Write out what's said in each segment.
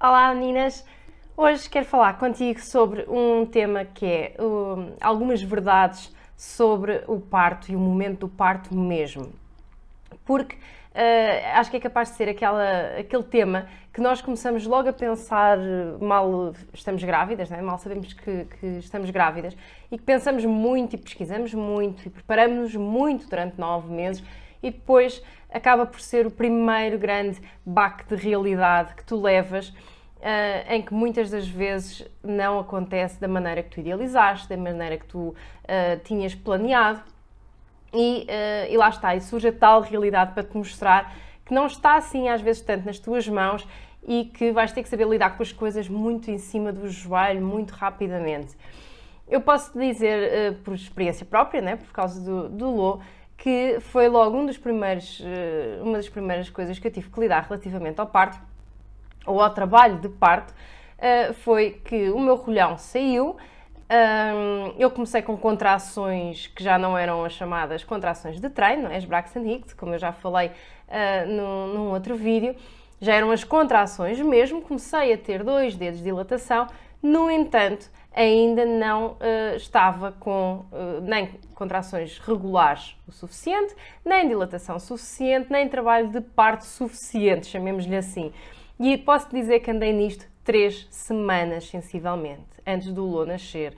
Olá meninas! Hoje quero falar contigo sobre um tema que é algumas verdades sobre o parto e o momento do parto mesmo. Porque acho que é capaz de ser aquele tema que nós começamos logo a pensar mal estamos grávidas, não é? Mal sabemos que estamos grávidas e que pensamos muito e pesquisamos muito e preparamos-nos muito durante 9 meses e depois acaba por ser o primeiro grande baque de realidade que tu levas, em que muitas das vezes não acontece da maneira que tu idealizaste, da maneira que tu tinhas planeado. E lá está, e surge a tal realidade para te mostrar que não está assim às vezes tanto nas tuas mãos e que vais ter que saber lidar com as coisas muito em cima do joelho, muito rapidamente. Eu posso te dizer, por experiência própria, né, por causa do Lô, que foi logo uma das primeiras coisas que eu tive que lidar relativamente ao parto, ou ao trabalho de parto, foi que o meu rolhão saiu. Eu comecei com contrações que já não eram as chamadas contrações de treino, as Braxton Hicks, como eu já falei num outro vídeo, já eram as contrações mesmo, comecei a ter 2 dedos de dilatação, no entanto, ainda não estava com nem contrações regulares o suficiente, nem dilatação suficiente, nem trabalho de parto suficiente, chamemos-lhe assim. E posso dizer que andei nisto 3 semanas, sensivelmente, antes do Lô nascer.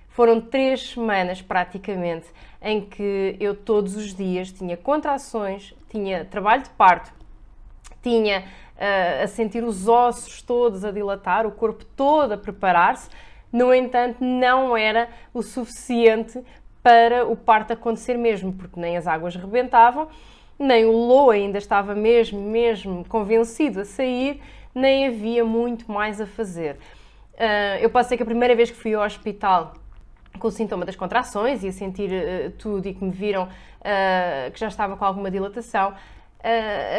Foram 3 semanas, praticamente, em que eu todos os dias tinha contrações, tinha trabalho de parto, tinha a sentir os ossos todos a dilatar, o corpo todo a preparar-se. No entanto, não era o suficiente para o parto acontecer mesmo, porque nem as águas rebentavam, nem o Lô ainda estava mesmo convencido a sair, nem havia muito mais a fazer. Eu posso dizer que a primeira vez que fui ao hospital com o sintoma das contrações e a sentir tudo e que me viram que já estava com alguma dilatação,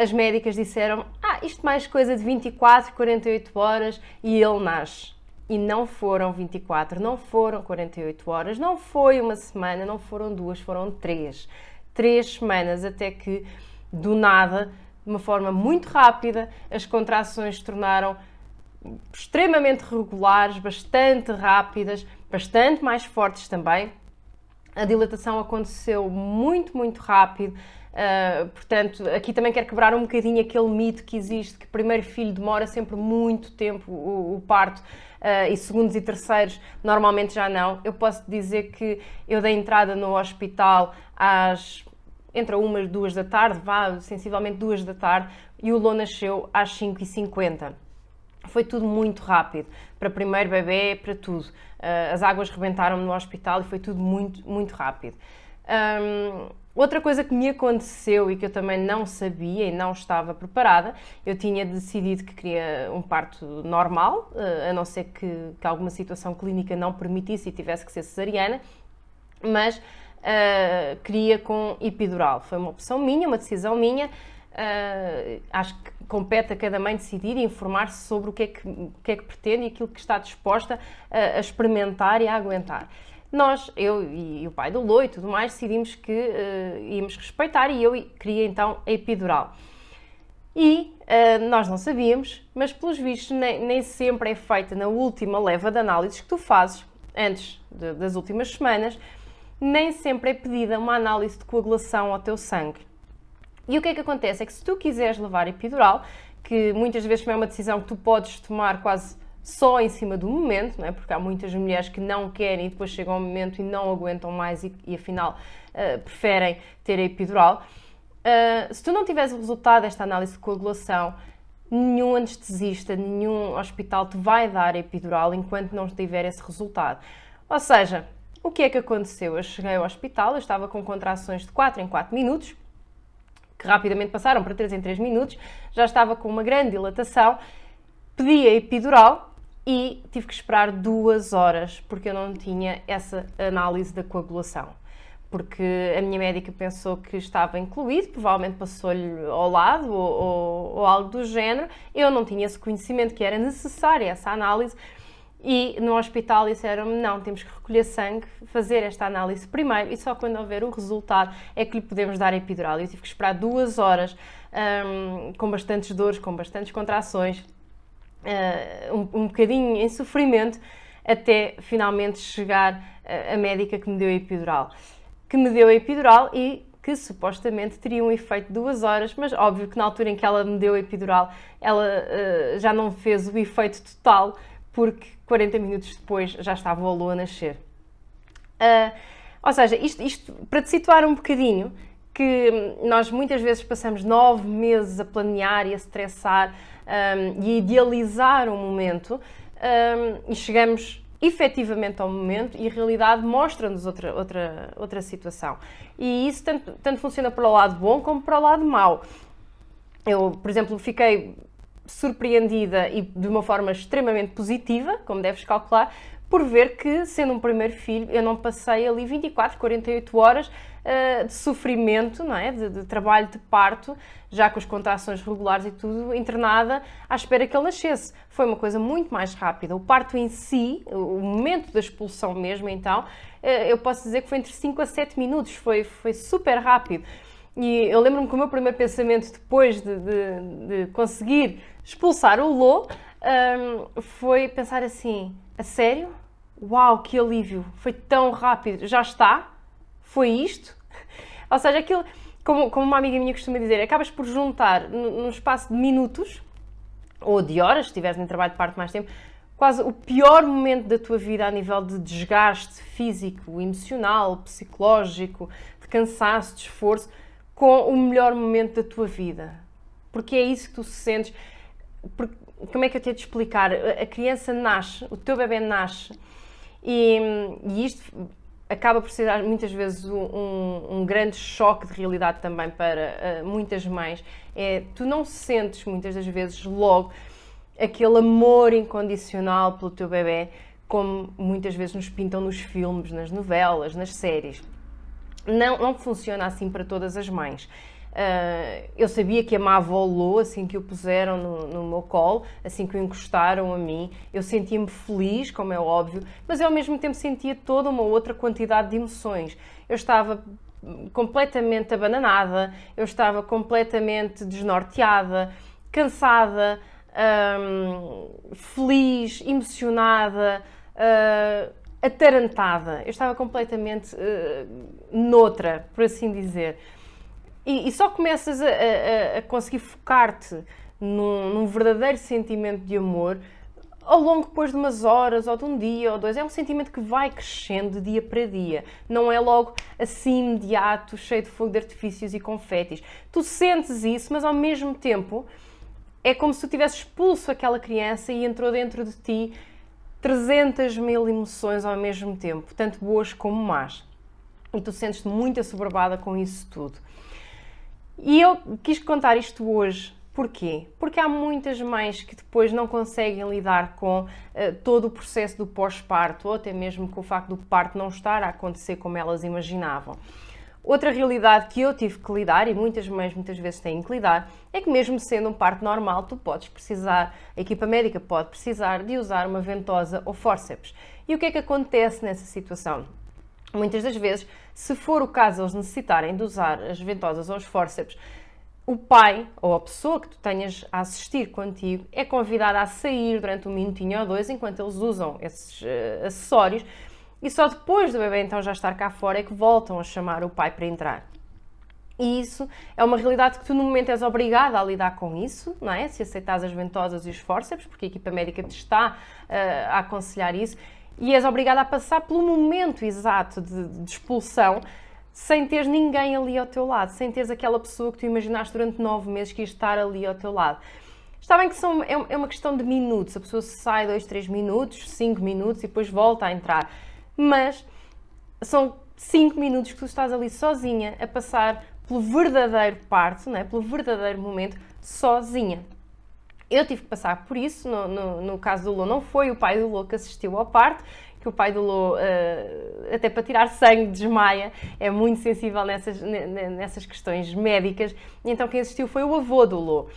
as médicas disseram, isto mais coisa de 24, 48 horas e ele nasce. E não foram 24, não foram 48 horas, não foi uma semana, não foram 2, foram 3. 3 semanas até que, do nada, de uma forma muito rápida, as contrações se tornaram extremamente regulares, bastante rápidas, bastante mais fortes também. A dilatação aconteceu muito rápido. Portanto, aqui também quero quebrar um bocadinho aquele mito que existe, que o primeiro filho demora sempre muito tempo o parto e segundos e terceiros normalmente já não. Eu posso dizer que eu dei entrada no hospital entre 1 e 2 da tarde, sensivelmente 2 da tarde, e o Lô nasceu às 5h50. Foi tudo muito rápido, para primeiro bebê, para tudo. As águas rebentaram-me no hospital e foi tudo muito rápido. Outra coisa que me aconteceu e que eu também não sabia e não estava preparada, eu tinha decidido que queria um parto normal, a não ser que alguma situação clínica não permitisse e tivesse que ser cesariana, mas queria com epidural. Foi uma opção minha, uma decisão minha. Acho que compete a cada mãe decidir e informar-se sobre o que é que pretende e aquilo que está disposta a experimentar e a aguentar. Nós, eu e o pai do Lô e tudo mais, decidimos que íamos respeitar e eu queria então a epidural. E nós não sabíamos, mas pelos vistos nem sempre é feita na última leva de análises que tu fazes, antes das últimas semanas, nem sempre é pedida uma análise de coagulação ao teu sangue. E o que é que acontece? É que se tu quiseres levar epidural, que muitas vezes é uma decisão que tu podes tomar quase só em cima do momento, não é? Porque há muitas mulheres que não querem e depois chegam ao momento e não aguentam mais e afinal preferem ter a epidural. Se tu não tiveres o resultado desta análise de coagulação, nenhum anestesista, nenhum hospital te vai dar a epidural enquanto não tiver esse resultado. Ou seja, o que é que aconteceu? Eu cheguei ao hospital, eu estava com contrações de 4 em 4 minutos, que rapidamente passaram para 3 em 3 minutos, já estava com uma grande dilatação, pedi a epidural e tive que esperar 2 horas, porque eu não tinha essa análise da coagulação. Porque a minha médica pensou que estava incluído, provavelmente passou-lhe ao lado ou algo do género. Eu não tinha esse conhecimento que era necessária essa análise. E no hospital disseram-me, não, temos que recolher sangue, fazer esta análise primeiro e só quando houver o resultado é que lhe podemos dar a epidural. Eu tive que esperar 2 horas, com bastantes dores, com bastantes contrações. um bocadinho em sofrimento, até finalmente chegar a médica que me deu a epidural. Que me deu a epidural e que supostamente teria um efeito de 2 horas, mas óbvio que na altura em que ela me deu a epidural, ela já não fez o efeito total, porque 40 minutos depois já estava o Lô a nascer. Ou seja, isto para te situar um bocadinho, que nós muitas vezes passamos 9 meses a planear e a estressar e a idealizar um momento e chegamos efetivamente ao momento e a realidade mostra-nos outra situação. E isso tanto funciona para o lado bom como para o lado mau. Eu, por exemplo, fiquei surpreendida e de uma forma extremamente positiva, como deves calcular, por ver que, sendo um primeiro filho, eu não passei ali 24, 48 horas de sofrimento, não é? De trabalho de parto, já com as contrações regulares e tudo, internada, à espera que ele nascesse. Foi uma coisa muito mais rápida. O parto em si, o momento da expulsão mesmo, então, eu posso dizer que foi entre 5 a 7 minutos, foi super rápido. E eu lembro-me que o meu primeiro pensamento, depois de conseguir expulsar o Lô, foi pensar assim: a sério? Uau, que alívio! Foi tão rápido, já está? Foi isto? Ou seja, aquilo, como uma amiga minha costuma dizer, acabas por juntar num espaço de minutos, ou de horas, se estiveres em trabalho de parto mais tempo, quase o pior momento da tua vida a nível de desgaste físico, emocional, psicológico, de cansaço, de esforço, com o melhor momento da tua vida. Porque é isso que tu sentes. Porque, como é que eu tenho de explicar? A criança nasce, o teu bebê nasce, e isto acaba por ser muitas vezes um grande choque de realidade também para muitas mães. Tu não sentes muitas das vezes logo aquele amor incondicional pelo teu bebê, como muitas vezes nos pintam nos filmes, nas novelas, nas séries. Não funciona assim para todas as mães. Eu sabia que amava o Lô assim que o puseram no meu colo, assim que o encostaram a mim. Eu sentia-me feliz, como é óbvio, mas eu ao mesmo tempo sentia toda uma outra quantidade de emoções. Eu estava completamente abananada, eu estava completamente desnorteada, cansada, feliz, emocionada, atarantada. Eu estava completamente noutra, por assim dizer. E só começas a conseguir focar-te num verdadeiro sentimento de amor ao longo depois de umas horas, ou de um dia, ou dois. É um sentimento que vai crescendo de dia para dia. Não é logo assim imediato, cheio de fogo de artifícios e confetes. Tu sentes isso, mas ao mesmo tempo é como se tu tivesses expulso aquela criança e entrou dentro de ti 300 mil emoções ao mesmo tempo, tanto boas como más. E tu sentes-te muito assoberbada com isso tudo. E eu quis contar isto hoje. Porquê? Porque há muitas mães que depois não conseguem lidar com todo o processo do pós-parto, ou até mesmo com o facto do parto não estar a acontecer como elas imaginavam. Outra realidade que eu tive que lidar, e muitas mães muitas vezes têm que lidar, é que mesmo sendo um parto normal, tu podes precisar, a equipa médica pode precisar de usar uma ventosa ou fórceps. E o que é que acontece nessa situação? Muitas das vezes, se for o caso eles necessitarem de usar as ventosas ou os fórceps, o pai ou a pessoa que tu tenhas a assistir contigo é convidada a sair durante um minutinho ou dois enquanto eles usam esses acessórios, e só depois do bebê então já estar cá fora é que voltam a chamar o pai para entrar. E isso é uma realidade que tu no momento és obrigada a lidar com isso, não é? Se aceitares as ventosas e os fórceps, porque a equipa médica te está a aconselhar isso, e és obrigada a passar pelo momento exato de expulsão, sem teres ninguém ali ao teu lado, sem teres aquela pessoa que tu imaginaste durante 9 meses que ia estar ali ao teu lado. Está bem que é uma questão de minutos, a pessoa sai 2, 3 minutos, 5 minutos e depois volta a entrar, mas são 5 minutos que tu estás ali sozinha a passar pelo verdadeiro parto, não é? Pelo verdadeiro momento, sozinha. Eu tive que passar por isso, no caso do Lô não foi o pai do Lô que assistiu ao parto, que o pai do Lô, até para tirar sangue, desmaia, é muito sensível nessas questões médicas, e então quem assistiu foi o avô do Lô,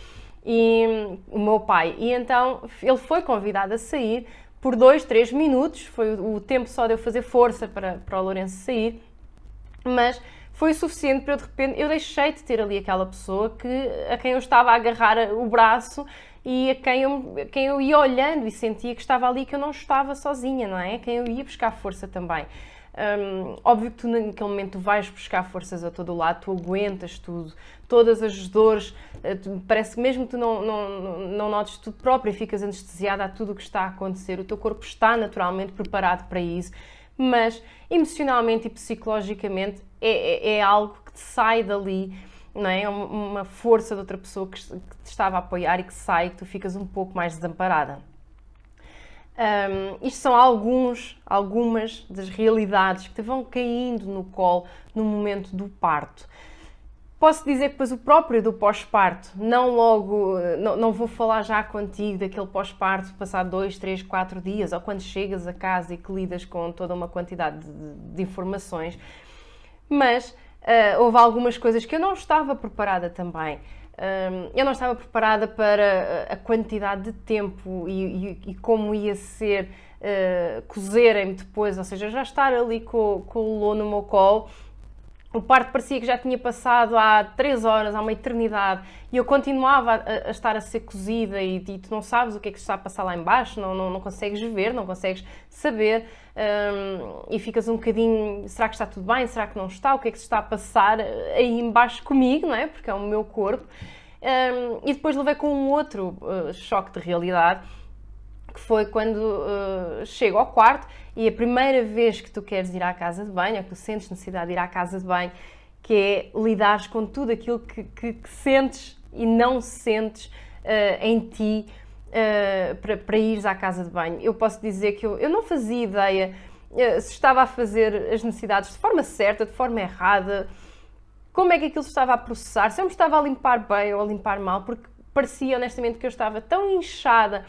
e o meu pai, e então ele foi convidado a sair por 2, 3 minutos, foi o tempo só de eu fazer força para o Lourenço sair, mas foi o suficiente para eu, de repente, eu deixei de ter ali aquela pessoa a quem eu estava a agarrar o braço e a quem eu ia olhando e sentia que estava ali, que eu não estava sozinha, não é? A quem eu ia buscar força também. Óbvio que tu naquele momento tu vais buscar forças a todo o lado, tu aguentas tudo, todas as dores, parece que mesmo que tu não notes tu própria, ficas anestesiada a tudo o que está a acontecer, o teu corpo está naturalmente preparado para isso, mas emocionalmente e psicologicamente é algo que te sai dali, não é? Uma força de outra pessoa que te estava a apoiar e que sai, que tu ficas um pouco mais desamparada. Isto são algumas das realidades que te vão caindo no colo no momento do parto. Posso dizer que depois o próprio do pós-parto, não vou falar já contigo daquele pós-parto passar 2, 3, 4 dias, ou quando chegas a casa e que lidas com toda uma quantidade de informações, mas houve algumas coisas que eu não estava preparada também. Eu não estava preparada para a quantidade de tempo e como ia ser cozerem-me depois, ou seja, já estar ali com o Lô no meu colo. O parto parecia que já tinha passado há 3 horas, há uma eternidade, e eu continuava a estar a ser cozida e tu não sabes o que é que está a passar lá em baixo, não consegues ver, não consegues saber, e ficas um bocadinho, será que está tudo bem, será que não está, o que é que se está a passar aí em baixo comigo, não é? Porque é o meu corpo. E depois levei com um outro choque de realidade, que foi quando chego ao quarto e a primeira vez que tu queres ir à casa de banho, ou que tu sentes necessidade de ir à casa de banho, que é lidares com tudo aquilo que sentes e não sentes em ti para ires à casa de banho. Eu posso dizer que eu não fazia ideia se estava a fazer as necessidades de forma certa, de forma errada, como é que aquilo se estava a processar, se eu me estava a limpar bem ou a limpar mal, porque parecia honestamente que eu estava tão inchada,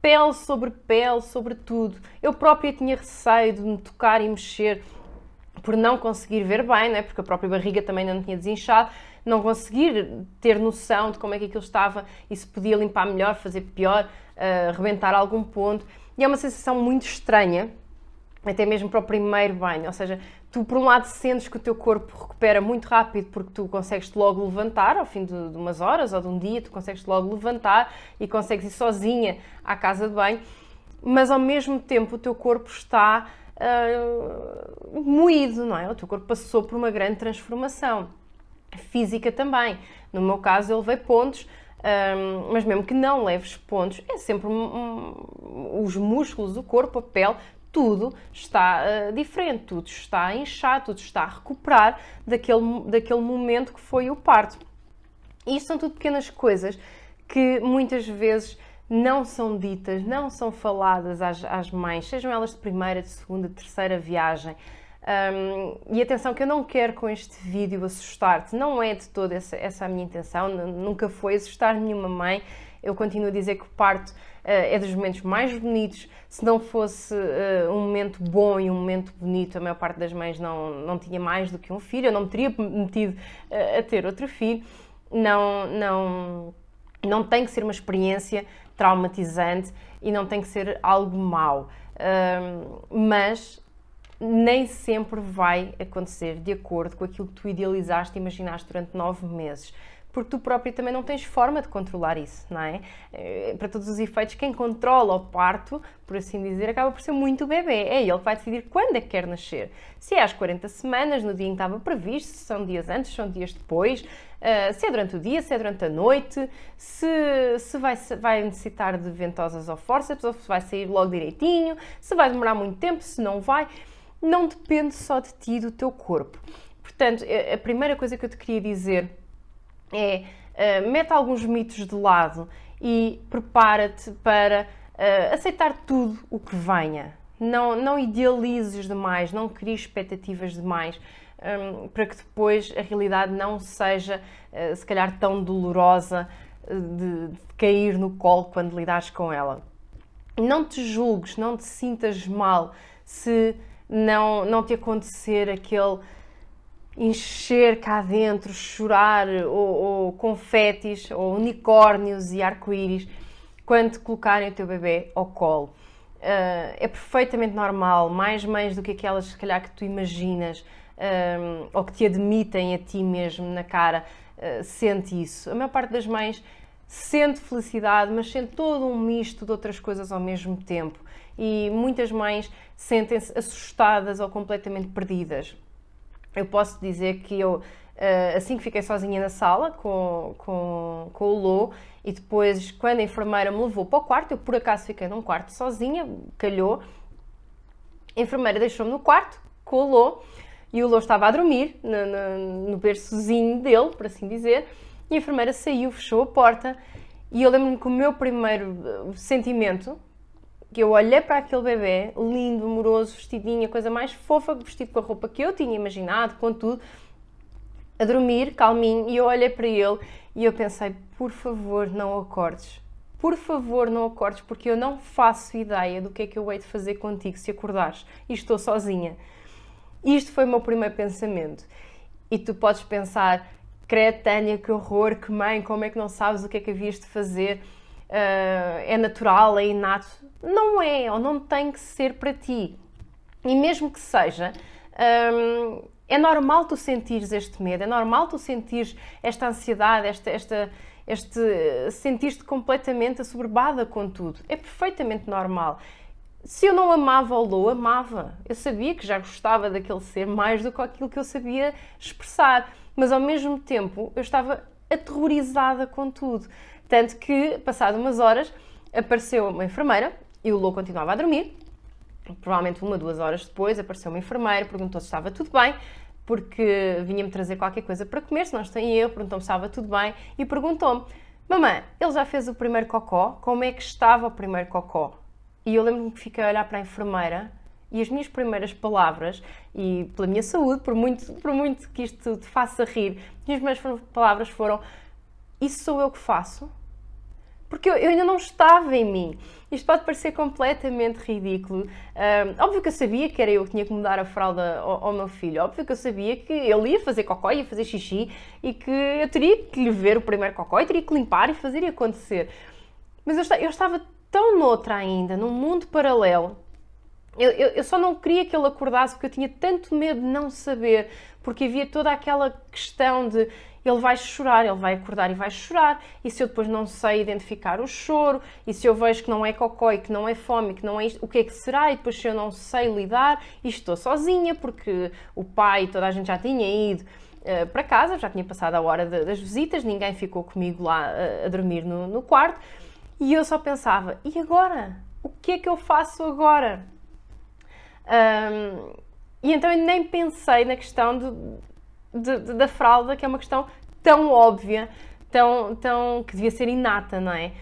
pele sobre tudo. Eu própria tinha receio de me tocar e mexer por não conseguir ver bem, não é? Porque a própria barriga também não tinha desinchado, não conseguir ter noção de como é que aquilo estava e se podia limpar melhor, fazer pior, rebentar algum ponto. E é uma sensação muito estranha, até mesmo para o primeiro banho, ou seja, tu por um lado sentes que o teu corpo recupera muito rápido porque tu consegues-te logo levantar, ao fim de umas horas ou de um dia, tu consegues-te logo levantar e consegues ir sozinha à casa de banho, mas ao mesmo tempo o teu corpo está moído, não é? O teu corpo passou por uma grande transformação física também. No meu caso eu levei pontos, mas mesmo que não leves pontos, é sempre os músculos, o corpo, a pele, tudo está diferente, tudo está inchado, tudo está a recuperar daquele momento que foi o parto. E isto são tudo pequenas coisas que muitas vezes não são ditas, não são faladas às mães, sejam elas de primeira, de segunda, de terceira viagem. E atenção que eu não quero com este vídeo assustar-te, não é de toda essa a minha intenção, nunca foi assustar nenhuma mãe. Eu continuo a dizer que o parto é dos momentos mais bonitos. Se não fosse um momento bom e um momento bonito, a maior parte das mães não tinha mais do que um filho, eu não me teria metido a ter outro filho. Não tem que ser uma experiência traumatizante e não tem que ser algo mau, mas nem sempre vai acontecer de acordo com aquilo que tu idealizaste e imaginaste durante 9 meses. Porque tu próprio também não tens forma de controlar isso, não é? Para todos os efeitos, quem controla o parto, por assim dizer, acaba por ser muito o bebê. É ele que vai decidir quando é que quer nascer. Se é às 40 semanas, no dia em que estava previsto, se são dias antes, são dias depois, se é durante o dia, se é durante a noite, se vai necessitar de ventosas ou fórceps, ou se vai sair logo direitinho, se vai demorar muito tempo, se não vai. Não depende só de ti e do teu corpo. Portanto, a primeira coisa que eu te queria dizer mete alguns mitos de lado e prepara-te para aceitar tudo o que venha. Não idealizes demais, não cries expectativas demais, para que depois a realidade não seja, se calhar, tão dolorosa de cair no colo quando lidares com ela. Não te julgues, não te sintas mal se não te acontecer aquele encher cá dentro, chorar, ou confetes, ou unicórnios e arco-íris quando te colocarem o teu bebê ao colo. É perfeitamente normal, mais mães do que aquelas, se calhar, que tu imaginas, ou que te admitem a ti mesmo na cara, sente isso. A maior parte das mães sente felicidade, mas sente todo um misto de outras coisas ao mesmo tempo. E muitas mães sentem-se assustadas ou completamente perdidas. Eu posso dizer que eu, assim que fiquei sozinha na sala com o Lô, e depois, quando a enfermeira me levou para o quarto, eu por acaso fiquei num quarto sozinha, calhou, a enfermeira deixou-me no quarto com o Lô, e o Lô estava a dormir no berçozinho dele, por assim dizer, e a enfermeira saiu, fechou a porta, e eu lembro-me que o meu primeiro sentimento, que eu olhei para aquele bebê, lindo, amoroso, vestidinho, a coisa mais fofa, vestido com a roupa que eu tinha imaginado, com tudo, a dormir, calminho, e eu olhei para ele e eu pensei, por favor, não acordes. Por favor, não acordes, porque eu não faço ideia do que é que eu hei de fazer contigo se acordares e estou sozinha. Isto foi o meu primeiro pensamento. E tu podes pensar, credo, Tânia, que horror, que mãe, como é que não sabes o que é que havias de fazer? É natural, é inato. Não é, ou não tem que ser para ti. E mesmo que seja, é normal tu sentires este medo, é normal tu sentires esta ansiedade, sentir-te completamente assoberbada com tudo. É perfeitamente normal. Se eu não amava o Lô, amava. Eu sabia que já gostava daquele ser mais do que aquilo que eu sabia expressar. Mas ao mesmo tempo eu estava aterrorizada com tudo. Tanto que, passado umas horas, apareceu uma enfermeira e o Lô continuava a dormir. Provavelmente 1 ou 2 horas depois apareceu uma enfermeira, perguntou se estava tudo bem, porque vinha-me trazer qualquer coisa para comer, se não estou eu, perguntou-me se estava tudo bem e perguntou-me, mamãe, ele já fez o primeiro cocó? Como é que estava o primeiro cocó? E eu lembro-me que fiquei a olhar para a enfermeira e as minhas primeiras palavras, e pela minha saúde, por muito que isto te faça rir, as minhas primeiras palavras foram, isso sou eu que faço? Porque eu ainda não estava em mim. Isto pode parecer completamente ridículo. Óbvio que eu sabia que era eu que tinha que mudar a fralda ao meu filho. Óbvio que eu sabia que ele ia fazer cocó, ia fazer xixi e que eu teria que lhe ver o primeiro cocó e teria que limpar e fazer e acontecer. Mas eu estava tão noutra ainda, num mundo paralelo. Eu só não queria que ele acordasse porque eu tinha tanto medo de não saber, porque havia toda aquela questão de ele vai chorar, ele vai acordar e vai chorar, e se eu depois não sei identificar o choro, e se eu vejo que não é cocó e que não é fome, que não é isto, o que é que será? E depois se eu não sei lidar e estou sozinha, porque o pai, toda a gente já tinha ido para casa, já tinha passado a hora das visitas, ninguém ficou comigo lá a dormir no quarto, e eu só pensava, e agora? O que é que eu faço agora? E então eu nem pensei na questão da fralda, que é uma questão tão óbvia, tão que devia ser inata, não é?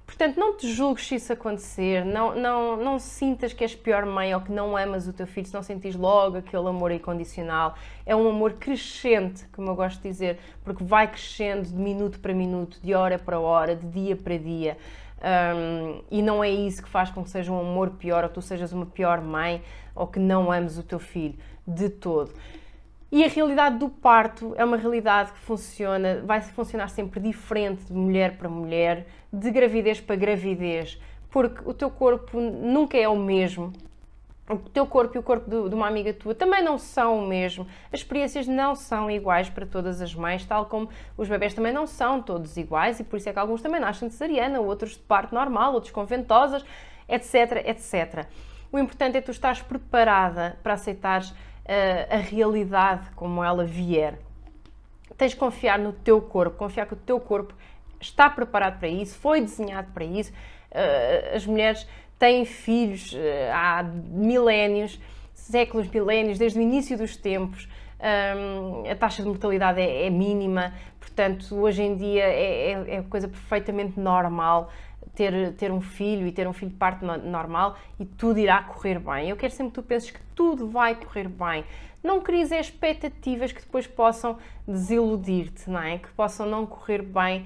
Portanto, não te julgues se isso acontecer, não sintas que és pior mãe ou que não amas o teu filho, se não sentires logo aquele amor incondicional. É um amor crescente, como eu gosto de dizer, porque vai crescendo de minuto para minuto, de hora para hora, de dia para dia. E não é isso que faz com que seja um amor pior, ou que tu sejas uma pior mãe, ou que não ames o teu filho, de todo. E a realidade do parto é uma realidade que vai funcionar sempre diferente de mulher para mulher, de gravidez para gravidez, porque o teu corpo nunca é o mesmo. O teu corpo e o corpo de uma amiga tua também não são o mesmo. As experiências não são iguais para todas as mães, tal como os bebés também não são todos iguais, e por isso é que alguns também nascem de cesariana, outros de parto normal, outros com ventosas, etc, etc. O importante é tu estares preparada para aceitares a realidade como ela vier. Tens de confiar no teu corpo, confiar que o teu corpo está preparado para isso, foi desenhado para isso. As mulheres têm filhos há milénios, séculos, milénios, desde o início dos tempos. A taxa de mortalidade é mínima, portanto, hoje em dia é coisa perfeitamente normal ter um filho e ter um filho de parto normal e tudo irá correr bem. Eu quero sempre que tu penses que tudo vai correr bem. Não cries expectativas que depois possam desiludir-te, não é? Que possam não correr bem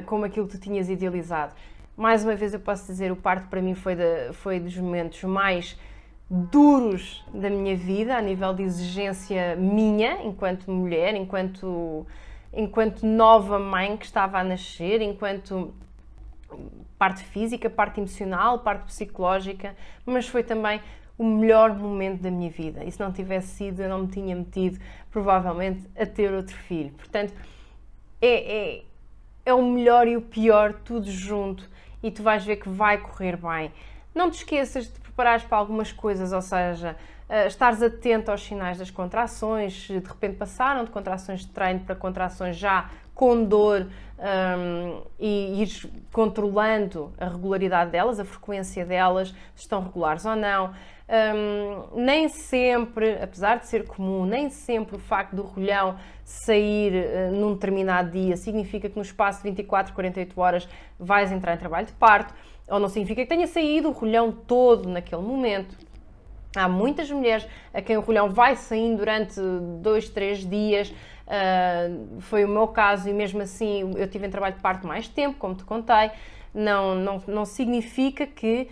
como aquilo que tu tinhas idealizado. Mais uma vez eu posso dizer, o parto para mim foi dos momentos mais duros da minha vida, a nível de exigência minha, enquanto mulher, enquanto nova mãe que estava a nascer, enquanto parte física, parte emocional, parte psicológica, mas foi também o melhor momento da minha vida. E se não tivesse sido, eu não me tinha metido, provavelmente, a ter outro filho. Portanto, é é o melhor e o pior tudo junto e tu vais ver que vai correr bem. Não te esqueças de te preparares para algumas coisas, ou seja, estares atento aos sinais das contrações, se de repente passaram de contrações de treino para contrações já com dor, e ires controlando a regularidade delas, a frequência delas, se estão regulares ou não. Nem sempre, apesar de ser comum, nem sempre o facto do rolhão sair num determinado dia significa que no espaço de 24, 48 horas vais entrar em trabalho de parto, ou não significa que tenha saído o rolhão todo naquele momento. Há muitas mulheres a quem o rolhão vai saindo durante 2, 3 dias, foi o meu caso e mesmo assim eu tive em trabalho de parto mais tempo, como te contei. Não significa que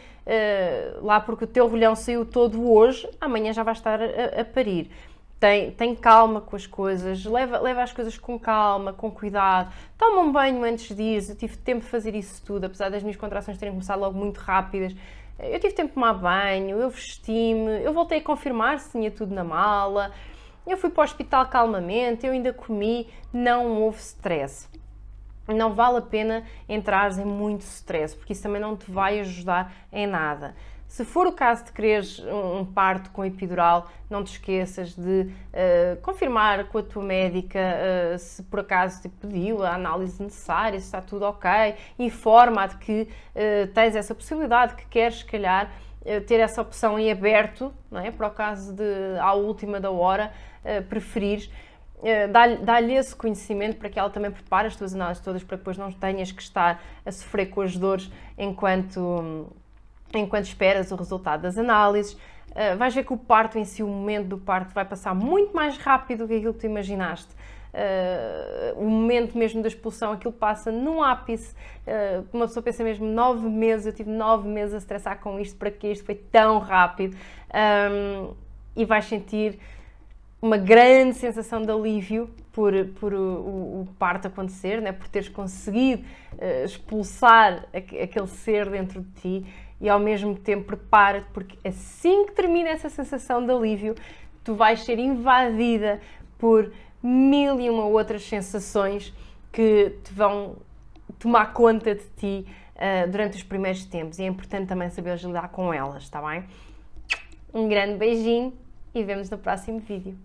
lá porque o teu rolhão saiu todo hoje, amanhã já vai estar a parir. Tem calma com as coisas, leva as coisas com calma, com cuidado. Toma um banho antes disso, eu tive tempo de fazer isso tudo, apesar das minhas contrações terem começado logo muito rápidas. Eu tive tempo de tomar banho, eu vesti-me, eu voltei a confirmar se tinha tudo na mala, eu fui para o hospital calmamente, eu ainda comi, não houve stress. Não vale a pena entrares em muito stress, porque isso também não te vai ajudar em nada. Se for o caso de quereres um parto com epidural, não te esqueças de confirmar com a tua médica se por acaso te pediu a análise necessária, se está tudo ok, informa-a de que tens essa possibilidade, que queres, se calhar, ter essa opção em aberto, não é? Para o caso de, à última da hora, preferires. Dá-lhe esse conhecimento para que ela também prepare as tuas análises todas, para que depois não tenhas que estar a sofrer com as dores enquanto esperas o resultado das análises. Vais ver que o parto em si, o momento do parto, vai passar muito mais rápido do que aquilo que tu imaginaste. O momento mesmo da expulsão, aquilo passa num ápice. Uma pessoa pensa mesmo 9 meses, eu tive 9 meses a estressar com isto, para que isto foi tão rápido. E vais sentir uma grande sensação de alívio por o parto acontecer, né? Por teres conseguido expulsar aquele ser dentro de ti, e ao mesmo tempo prepara-te, porque assim que termina essa sensação de alívio, tu vais ser invadida por 1001 outras sensações que te vão tomar conta de ti durante os primeiros tempos, e é importante também saberes lidar com elas, está bem? Um grande beijinho e vemos no próximo vídeo.